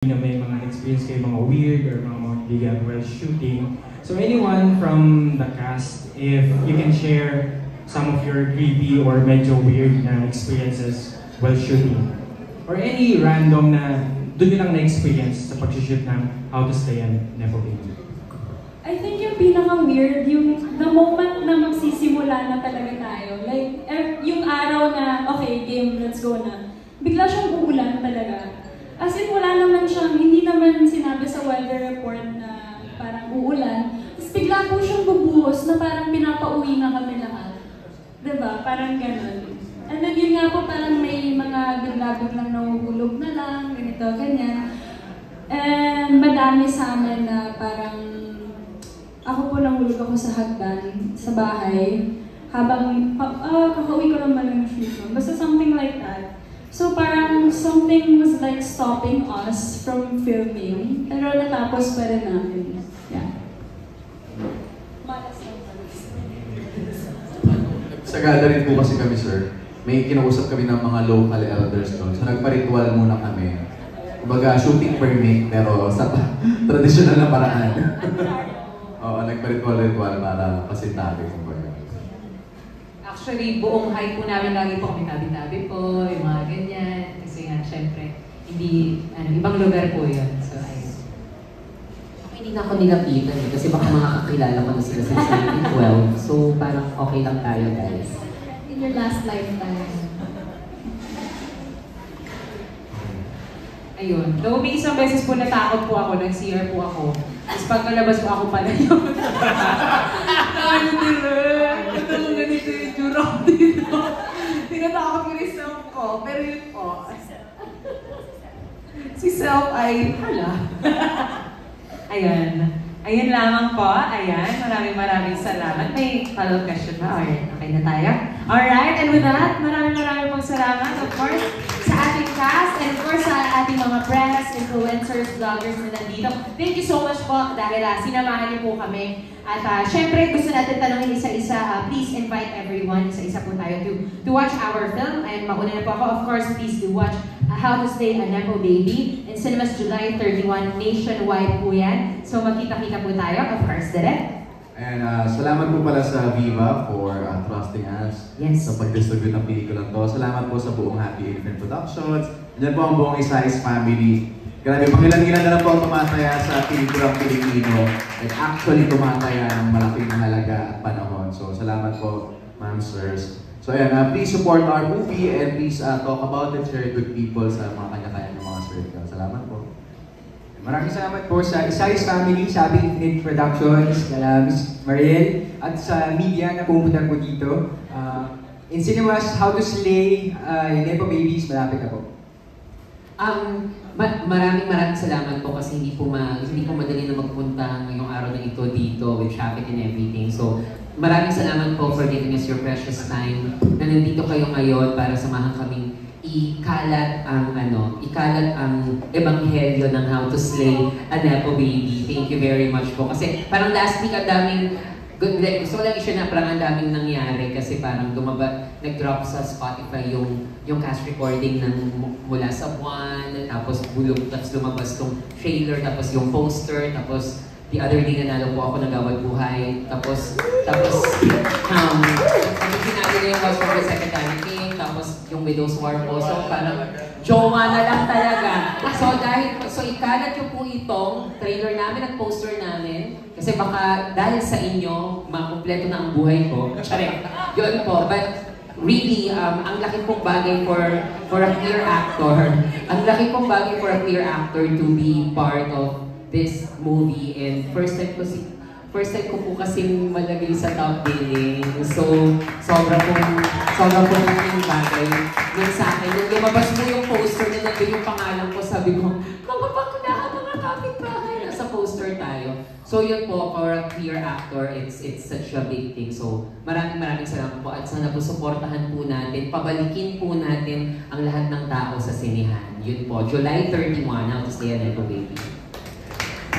na may mga experience kayo, mga weird or mga bigat while shooting. So anyone from the cast, if you can share some of your creepy or medyo weird na experiences while shooting. Or any random na doon nyo lang na-experience sa pag-shoot ng How to Slay a Nepo Baby. I think yung pinaka-weird, yung the moment na magsisimula na talaga tayo. Like, yung araw na, okay, game, let's go na. Bigla siyang uulan talaga. As in, wala naman siyang, hindi naman sinabi sa weather report na parang uulan. Tapos bigla po siyang bubuhos na parang pinapauwi na kami lahat. Diba? Parang ganun. And then yun nga po, parang may mga bigla-biglang nahuhulog na lang, ganito, ganyan. And madami sa amin na parang, ako po nahulog ako sa hagdan, sa bahay, habang, kakauwi ko lang ba ng shoot. Basta something like that. So parang something was like stopping us from filming, pero natapos pa rin namin. Yeah. Malas lang pala. Sagada rin po kasi kami, sir. May kinausap kami ng mga local elders doon. So nagpa-ritual muna kami. Kumbaga, shooting permit, pero sa traditional na paraan. Oo, nagpa-ritual para pasintabi kumbaga. Actually, buong high po namin lagi po kami tabi-tabi po, yung mga ganyan. Kasi nga, syempre, hindi, ibang lugar po yun. So, ayun. Hindi na ako nilapitan eh, kasi baka makakakilala ko na sila sa 2012. So, parang okay lang tayo, guys. In your last lifetime. Ayun. Though may isang beses po natakot po ako, nag-CR po ako. Tapos pagkalabas po ako pala yun. Ano nila? Ito lang ganito yung juro ko dito. Tinatakot ko rin self ko. Pero yun po. Si self ay, hala. Ayan. Ayun lamang po. Ayan. Maraming salamat. May follow-up question ba? Okay na tayo? Alright. And with that, maraming pong salamat. Of course, sa ating cast and of course sa ating mga press, influencers, vloggers na nandito. Thank you so much po dahil sinamahan niyo po kami. At syempre gusto natin tanongin isa-isa, please invite everyone, isa-isa po tayo to watch our film. And mauna na po ako, of course, please do watch How to Slay a Nepo Baby in cinemas July 31, nationwide po yan. So magkita-kita po tayo, of course, direct. And salamat po pala sa Viva for trusting us sa pag-distribute ng pelikulang to. Salamat po sa buong Happy Infant Productions. Diyan po ang buong Isais family. Grabe, pangilan-ilan na lang po ang tumataya sa pelikulang Pilipino. And actually tumataya ng malaking halaga at panahon. So salamat po, ma'am, sirs. So ayan, please support our movie and please talk about it, share it with people sa mga kanya-kanya ng mga circle. Salamat po. Maraming salamat po sa Isais family, sa Happy Infinite Productions, kala Ms. Mariel, at sa media na pumunta po dito. In cinemas, How to Slay Nepo Babies, malapit na po. Maraming salamat po kasi hindi po madali na magpunta ngayong araw na ito dito with traffic and everything. So, maraming salamat po for giving us your precious time na nandito kayo ngayon para samahan kaming ikalat ang ebanghelyo ng How to Slay a Nepo Baby. Thank you very much po. Kasi parang last week ang daming, gusto ko lang i-share na parang ang daming nangyari kasi parang nag-drop sa Spotify yung cast recording ng mula sa buwan, tapos tapos lumabas tong trailer, tapos yung poster, tapos the other day nanalo po ako ng Gawad Buhay, tapos sinabi na yung Watch for the Second Time King, tapos yung Widow's War po, so parang jowa na lang talaga. So ikalat yung po itong trailer namin at poster namin, kasi baka dahil sa inyo, makumpleto na ang buhay ko. Tsare, yun po, but really, ang laki pong bagay for a queer actor, to be part of this movie, and first time ko po kasing malagay sa top billing. So, sobra pong yung bagay nun sa akin. Nung lumabas mo yung poster na nandun yung pangalan ko, sabi ko, mapapakulahan mga kapitbahay, nasa poster tayo. So yun po, for a queer actor, it's such a big thing. So, maraming salamat po at sana po suportahan po natin, pabalikin po natin ang lahat ng tao sa sinehan. Yun po, July 31, How to Slay a Nepo Baby.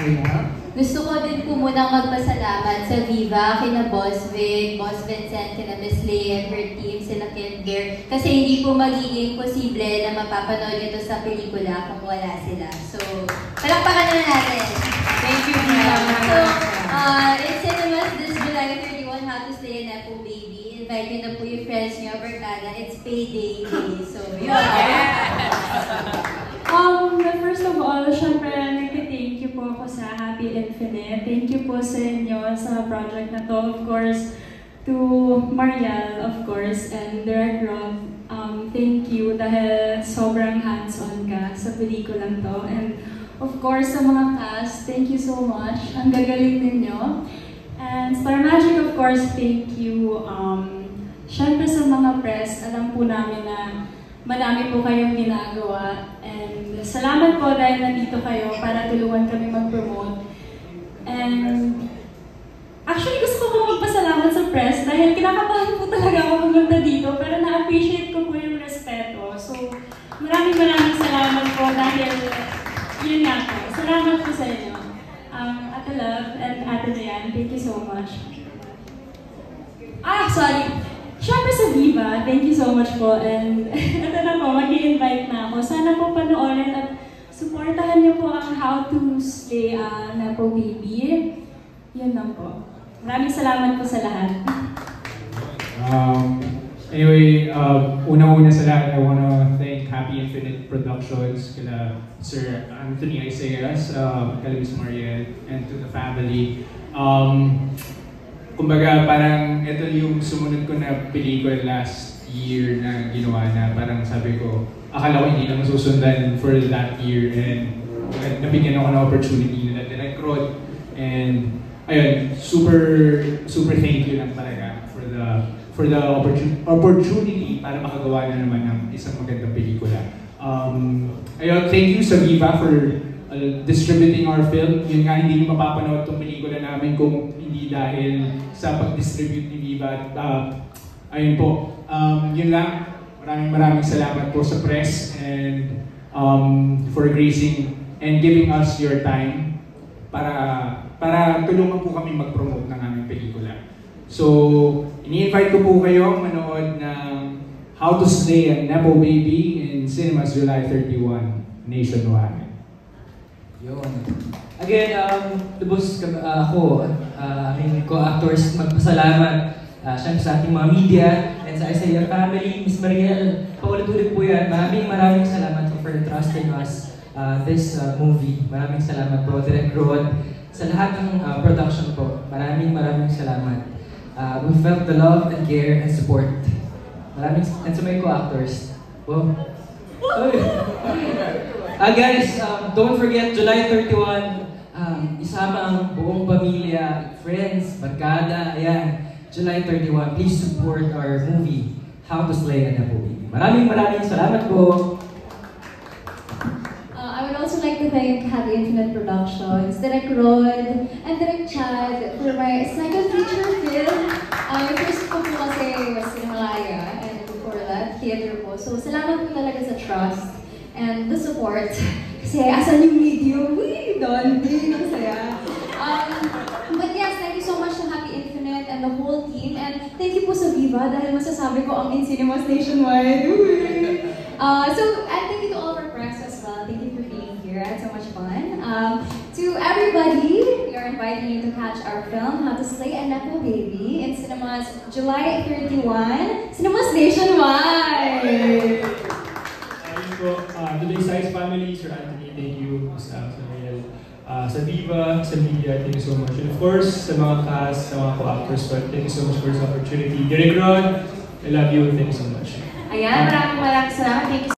Ariel? Gusto ko din po munang magpasalamat sa Viva, kina Boss Vic, Boss Vincent, kina Miss Lay and her team, sila Kinder. Kasi hindi po magiging posible na mapapanood ito sa pelikula kung wala sila. So, palakpakan na natin. Thank you, Viva. So, in cinemas this July 31, How to Slay a Nepo Baby. Invite nyo na po yung friends nyo, Barkada. It's payday day. So, yun. First of all, syempre, nagte-thank you po ako sa Happy Infinite. Thank you po sa inyo sa project na to. Of course, to Mariel, of course, and Direct Rod. Thank you dahil sobrang hands-on ka sa pelikulang to. And of course, sa mga cast, thank you so much. Ang gagaling ninyo. And Star Magic, of course, thank you. Syempre sa mga press, alam po namin na marami po kayong ginagawa. And salamat po dahil nandito kayo para tulungan kami mag-promote. And actually, gusto ko po magpasalamat sa press dahil kinakabahan po talaga ako pumunta dito, pero na-appreciate ko po yung respeto. So, maraming salamat po dahil yun nga po. Salamat po sa inyo. Ate Love and Ate Diane, thank you so much. Siyempre sa Viva, thank you so much po. And ito na po, mag-i-invite na ako. Sana po panoorin at supportahan niyo po ang How to Slay a Nepo Baby. Yun lang po. Maraming salamat po sa lahat. Anyway, unang-una sa lahat, I wanna thank Happy Infinite Productions, kila Sir Anthony Isaias, kala Miss Mariel, and to the family. Kumbaga, parang ito yung sumunod ko na pelikula last year na ginawa na parang sabi ko, akala ko hindi na masusundan for that year, and nabigyan ako ng opportunity nila Direct Rod, and ayun, super thank you lang talaga for the opportunity para makagawa na naman ng isang magandang pelikula. Ayun, thank you sa Viva for distributing our film. Yun nga, hindi nyo mapapanood itong pelikula namin kung hindi dahil sa pag-distribute ni Viva. Ayun po, yun lang. Maraming salamat po sa press and for gracing and giving us your time para tulungan po kami mag-promote ng aming pelikula. So, ini-invite ko po kayo manood ng How to Slay a Nepo Baby in cinemas July 31 nationwide. Yun. Again, lubos ako, aming co-actors, magpasalamat siyempre sa ating mga media and sa Isaiah family, Miss Mariel, paulit-ulit po yan. Maraming salamat po for trusting us this movie. Maraming salamat po, Direct Rod, sa lahat ng production po. Maraming salamat. We felt the love and care and support. And sa mga co-actors. Wow. Guys, don't forget, July 31, isama ang buong pamilya, friends, barkada, ayan. July 31, please support our movie, How to Slay a Nepo Baby. Maraming salamat po. I would also like to thank Happy Infinite Productions, Direct Rod, and Direct Chad for my second feature film. Yung first ko po kasi was in Malaya, and before that, theater po. So, salamat po talaga sa trust and the support. Kasi asan yung medium? Wee! Doon, hindi yung saya. But yes, thank you so much to Happy Infinite and the whole team. And thank you po sa Viva dahil masasabi ko ang In Cinemas nationwide. So, and thank you to all of our press as well. Thank you for being here. I had so much fun. To everybody, we are inviting you to catch our film, How to Slay a Nepo Baby, in cinemas July 31, cinemas nationwide. To the Size family, Sir Anthony, thank you. Sa Mariel, sa Viva, sa media, thank you so much. And of course, sa mga cast, sa mga co-actors, thank you so much for this opportunity. Direct Rod, I love you, thank you so much. Ayan, maraming salamat. Thank you.